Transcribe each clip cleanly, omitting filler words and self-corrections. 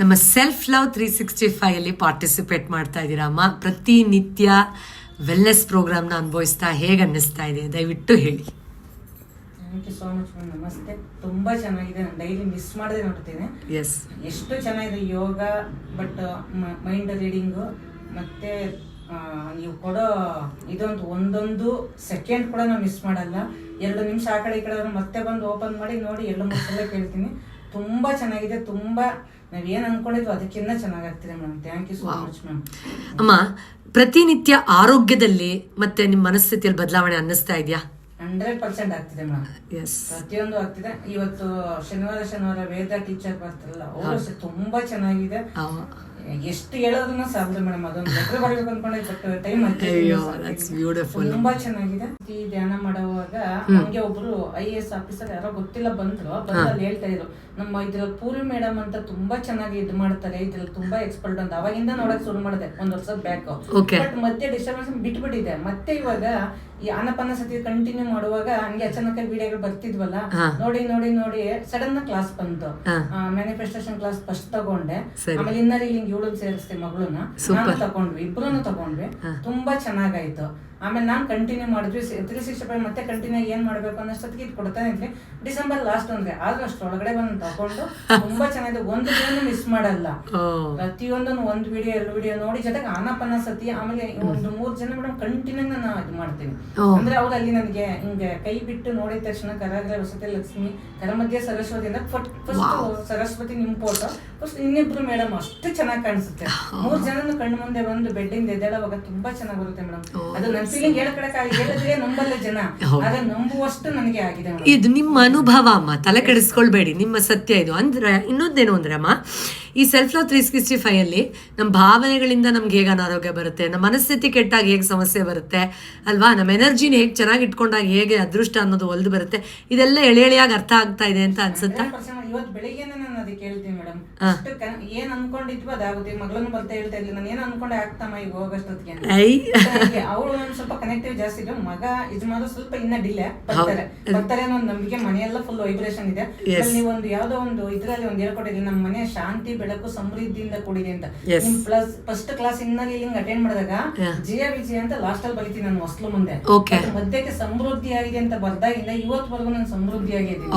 ನಮ್ಮ self love 365 ಅಲ್ಲಿ participate ಮಾಡ್ತಾ ಇದ್ದೀರಾ ಅಮ್ಮ. ಪ್ರತಿನಿತ್ಯ ವೆಲ್ನೆಸ್ ಪ್ರೋಗ್ರಾಮ್ನ ಅನುಭವಿಸ್ತಾ ಹೇಗೆ ಅನ್ನಿಸ್ತಾ ಇದೆ ದಯವಿಟ್ಟು ಹೇಳಿ. Thank you so much ma'am. ನಮಸ್ತೆ. ತುಂಬಾ ಚೆನ್ನಾಗಿದೆ. ನಾನು ಡೈಲಿ ಮಿಸ್ ಮಾಡದೆ ನೋಡ್ತೇನೆ. ಎಷ್ಟು ಚೆನ್ನಾಗಿದೆ ಯೋಗ. ಬಟ್ ಮೈಂಡ್ ರೀಡಿಂಗು ಮತ್ತೆ ನೀವು ಕೊಡೋ ಇದೊಂದು ಒಂದೊಂದು ಸೆಕೆಂಡ್ ಕೂಡ ನಾವು ಮಿಸ್ ಮಾಡಲ್ಲ. 2 ನಿಮಿಷ ಆ ಕಡೆ ಈ ಕಡೆ ಮತ್ತೆ ಬಂದು ಓಪನ್ ಮಾಡಿ ನೋಡಿ 2-3 ಸಲ ಕೇಳ್ತೀನಿ. ತುಂಬಾ ಚೆನ್ನಾಗಿದೆ. ತುಂಬಾ ನಾವೇನ್ ಅನ್ಕೊಂಡಿದ್ವಿ ಅದಕ್ಕಿಂತ ಚೆನ್ನಾಗಾಗ್ತಿದೆ madam. Thank you so much ma'am. ಅಮ್ಮ, ಪ್ರತಿನಿತ್ಯ ಆರೋಗ್ಯದಲ್ಲಿ ಮತ್ತೆ ನಿಮ್ಮ ಮನಸ್ಥಿತಿಯಲ್ಲಿ ಬದಲಾವಣೆ ಅನ್ನಿಸ್ತಾ ಇದೆಯಾ? 100% ಆಗ್ತಿದೆ ಮೇಡಮ್. ಪ್ರತಿಯೊಂದು ಆಗ್ತಿದೆ. ಇವತ್ತು ಶನಿವಾರ ವೇದ ಟೀಚರ್ ಬರ್ತಾರಲ್ಲ ಅವರು ತುಂಬಾ ಚೆನ್ನಾಗಿದೆ. ಎಷ್ಟು ಹೇಳೋದನ್ನ ಸಾಧ್ಯ ಮೇಡಮ್. ಅದೊಂದು ಲೆಟರ್ ಬರಬೇಕು ಅನ್ಕೊಂಡೆ ಬಟ್ ಟೈಮ್ ತುಂಬಾ ಚೆನ್ನಾಗಿದೆ. ಈ ಧ್ಯಾನ ಮಾಡುವಾಗ ಹಂಗೆ ಒಬ್ರು IAS ಆಫೀಸರ್ ಯಾರೋ ಗೊತ್ತಿಲ್ಲ ಬಂದ್ರು. ಅಲ್ಲಿ ಹೇಳ್ತಾ ಇದ್ರು ನಮ್ಮ ಇದ್ರಲ್ಲಿ ಪೂರ್ವಿ ಮೇಡಮ್ ಅಂತ ತುಂಬಾ ಚೆನ್ನಾಗಿ ಇದು ಮಾಡ್ತಾರೆ, ಇದ್ರಲ್ಲಿ ತುಂಬಾ ಎಕ್ಸ್ಪರ್ಟ್ ಅಂತ. ಅವಾಗಿಂದ ನೋಡಕ್ ಶುರು ಮಾಡಿದೆ 1 ವರ್ಷದ ಬ್ಯಾಕ್. ಬಟ್ ಮತ್ತೆ ಡಿಸ್ಟರ್ಬೆನ್ಸ್ ಬಿಟ್ಬಿಟ್ಟಿದೆ. ಮತ್ತೆ ಇವಾಗ ಈ ಆನಪಾನ ಸತಿ ಕಂಟಿನ್ಯೂ ಮಾಡುವಾಗ ಹಂಗೆ ಅಚಾನಕ್ ವಿಡಿಯೋಗಳು ಬರ್ತಿದ್ವಲ್ಲ, ನೋಡಿ ನೋಡಿ ನೋಡಿ ಸಡನ್ ಕ್ಲಾಸ್ ಬಂತು. ಮ್ಯಾನಿಫೆಸ್ಟೇಷನ್ ಕ್ಲಾಸ್ ಫಸ್ಟ್ ತಗೊಂಡೆ. ಆಮೇಲೆ ಇನ್ನರ್ ಹಿಂಗ್ 7 ಸೇರಿಸ್ತೆ ಮಗಳನ್ನ ನಾನು ತಗೊಂಡ್ವಿ, ಇಬ್ರು ತಗೊಂಡ್ವಿ. ತುಂಬಾ ಚೆನ್ನಾಗಾಯ್ತು. ಆಮೇಲೆ ನಾನ್ ಕಂಟಿನ್ಯೂ ಮಾಡಿದ್ವಿ 365 ಮತ್ತೆ ಕಂಟಿನ್ಯೂ ಏನ್ ಮಾಡ್ಬೇಕು ಅನ್ನೋಷ್ಟೊತ್ತಿಗೆ ಇದು ಕೊಡ್ತಾನೆ ಇದ್ವಿ. ಡಿಸೆಂಬರ್ ಲಾಸ್ಟ್ ಅಂದ್ರೆ ಆದ್ರೂ ಅಷ್ಟೊಳಗಡೆ ಬಂದು ತಗೊಂಡು ತುಂಬಾ ಚೆನ್ನಾಗಿದೆ. ಒಂದು ವಿಡಿಯೋನು ಮಿಸ್ ಮಾಡಲ್ಲ. ಪ್ರತಿಯೊಂದನ್ನು 1 ವಿಡಿಯೋ 2 ವಿಡಿಯೋ ನೋಡಿ ಜೊತೆಗೆ ಆನಪಾನ ಸತಿ. ಆಮೇಲೆ ಒಂದು 3 ಜನ ಮೇಡಮ್ ಕಂಟಿನ್ಯೂ ನಾನು ಇದು ಮಾಡ್ತೀನಿ. ಅಂದ್ರೆ ಅವ್ರು ಅಲ್ಲಿ ನನಗೆ ಹಿಂಗೆ ಕೈ ಬಿಟ್ಟು ನೋಡಿದ ತಕ್ಷಣ ಕರಾಗ್ರೆ ವಸತಿ ಲಕ್ಷ್ಮಿ ಕರಮಧ್ಯ ಸರಸ್ವತಿ ಅಂತ ಫಸ್ಟ್ ಸರಸ್ವತಿ ನಿಮ್ ಫೋಟೋ ಫಸ್ಟ್ ಇನ್ನಿಬ್ರು ಮೇಡಮ್ ಅಷ್ಟು ಚೆನ್ನಾಗಿ ಕಾಣಿಸುತ್ತೆ. 3 ಜನನು ಕಣ್ಣು ಮುಂದೆ ಬಂದು ಬೆಡ್ಡಿಂದ ಎದ್ದೇಳುವಾಗ ತುಂಬಾ ಚೆನ್ನಾಗಿ ಬರುತ್ತೆ ಮೇಡಮ್. ಅದು ನನ್ನ ಫೀಲಿಂಗ್ ಹೇಳಿದ್ರೆ ನಂಬಲ್ಲ ಜನ, ಆದ್ರೆ ನಂಬುವಷ್ಟು ನನಗೆ ಆಗಿದೆ. ಇದು ನಿಮ್ಮ ಅನುಭವ ಅಮ್ಮ, ತಲೆ ಕೆಡಿಸ್ಕೊಳ್ಬೇಡಿ, ನಿಮ್ಮ ಸತ್ಯ ಇದು. ಅಂದ್ರೆ ಇನ್ನೊಂದೇನು ಅಂದ್ರೆ ಅಮ್ಮ, ಈ ಸೆಲ್ಫ್ ಲವ್ 365 ಅಲ್ಲಿ ನಮ್ಮ ಭಾವನೆಗಳಿಂದ ನಮ್ಗೆ ಹೇಗೆ ಅನಾರೋಗ್ಯ ಬರುತ್ತೆ, ನಮ್ಮ ಮನಸ್ಥಿತಿ ಕೆಟ್ಟಾಗ ಹೇಗೆ ಸಮಸ್ಯೆ ಬರುತ್ತೆ ಅಲ್ವಾ, ನಮ್ಮ ಎನರ್ಜಿನ ಹೇಗೆ ಚೆನ್ನಾಗಿ ಇಟ್ಕೊಂಡಾಗ ಹೇಗೆ ಅದೃಷ್ಟ ಅನ್ನೋದು ಒಲ್ದು ಬರುತ್ತೆ, ಇದೆಲ್ಲ ಎಳೆಯಾಗಿ ಅರ್ಥ ಆಗ್ತಾ ಇದೆ ಅಂತ ಅನ್ಸುತ್ತಾ? ಇವತ್ತು ಬೆಳಿಗ್ಗೆ ನಾನು ಅದಕ್ಕೆ ಹೇಳ್ತೀನಿ ಮೇಡಮ್. ಏನ್ ಅನ್ಕೊಂಡಿದ್ವಿ ಅದಾಗುತ್ತೆ. ಮಗಳನ್ನು ಬರ್ತಾ ಹೇಳ್ತಾ ಇರ್ಲಿ ನಾನು ಏನ್ ಅನ್ಕೊಂಡೆ ಆಗ್ತಮ್ಮ ಈಗ ಹೋಗೋಷ್ಟೊತ್ತಿಗೆ. ಅವಳು ಸ್ವಲ್ಪ ಕನೆಕ್ಟಿವ್ ಜಾಸ್ತಿ ಇದೆ. ಮಗ ಯಜಮಾನ ಸ್ವಲ್ಪ ಇನ್ನ ಡಿಲೇ ಬರ್ತಾರೆ ಅನ್ನೋ ಒಂದು ನಂಬಿಕೆ. ಮನೆಯೆಲ್ಲ ಫುಲ್ ವೈಬ್ರೇಷನ್ ಇದೆ. ನೀವು ಒಂದು ಯಾವ್ದೋ ಒಂದು ಇದ್ರಲ್ಲಿ ಒಂದು ಹೇಳ್ಕೊಟ್ಟಿದ್ರಿ, ನಮ್ಮ ಮನೆ ಶಾಂತಿ ಬೆಳಕು ಸಮೃದ್ಧಿಯಿಂದ ಕೂಡಿದೆ ಅಂತ. ನಿಮ್ ಪ್ಲಸ್ ಫಸ್ಟ್ ಕ್ಲಾಸ್ ಇನ್ನಲ್ಲಿ ಹಿಂಗ್ ಅಟೆಂಡ್ ಮಾಡಿದಾಗ ಜಯ ವಿಜಯ ಅಂತ ಲಾಸ್ಟ್ ಅಲ್ಲಿ ಬರೀತೀನಿ ನಾನು ಹೊಸ್ಲು ಮುಂದೆ. ಮಧ್ಯಕ್ಕೆ ಸಮೃದ್ಧಿ ಆಗಿದೆ ಅಂತ ಬರ್ದಾಗಿಂದ ಇವತ್ತವರೆಗೂ ನಾನು ಸಮೃದ್ಧಿ ಆಗಿದ್ದೀನಿ.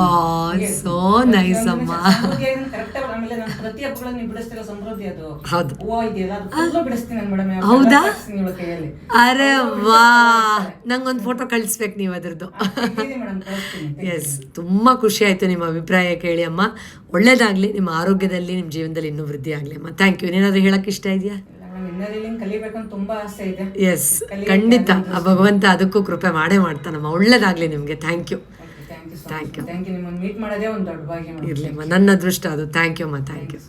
ಕರೆಕ್ಟ್. ಆಮೇಲೆ ನಾನು ಪ್ರತಿ ಹಬ್ಬಗಳನ್ನು ಬಿಡಿಸ್ತಿರೋ ಸಮೃದ್ಧಿ ಅದು ಹೂವ ಇದೆಯಲ್ಲ ಅದು ಫುಲ್ ಬಿಡಿಸ್ತೀನಿ ಮೇಡಮ್. ಹೌದಾ? ಕೈಯಲ್ಲಿ. ಅರೆ ವಾ, ನಂಗೊಂದು ಫೋಟೋ ಕಳಿಸ್ಬೇಕು ನೀವು ಅದ್ರದ್ದು. ಎಸ್, ತುಂಬಾ ಖುಷಿ ಆಯ್ತು ನಿಮ್ಮ ಅಭಿಪ್ರಾಯ ಕೇಳಿ ಅಮ್ಮ. ಒಳ್ಳೇದಾಗ್ಲಿ, ನಿಮ್ಮ ಆರೋಗ್ಯದಲ್ಲಿ ನಿಮ್ಮ ಜೀವನದಲ್ಲಿ ಇನ್ನೂ ವೃದ್ಧಿ ಆಗ್ಲಿ ಅಮ್ಮ. Thank you. ಏನಾದ್ರು ಹೇಳಕ್ ಇಷ್ಟ ಇದೆಯಾ? ತುಂಬಾ ಆಸೆ ಇದೆ. ಎಸ್, ಖಂಡಿತ ಭಗವಂತ ಅದಕ್ಕೂ ಕೃಪೆ ಮಾಡೇ ಮಾಡ್ತಾನಮ್ಮ. ಒಳ್ಳೇದಾಗ್ಲಿ ನಿಮ್ಗೆ. Thank you. Thank you. ನಿಮ್ಮನ್ನು ಮೀಟ್ ಮಾಡೋದೇ ಒಂದು ದೊಡ್ಡ ಭಾಗ್ಯ. ಇರ್ಲಿ ಅಮ್ಮ, ನನ್ನ ಅದೃಷ್ಟ ಅದು. ಥ್ಯಾಂಕ್ ಯು ಅಮ್ಮ. Thank you.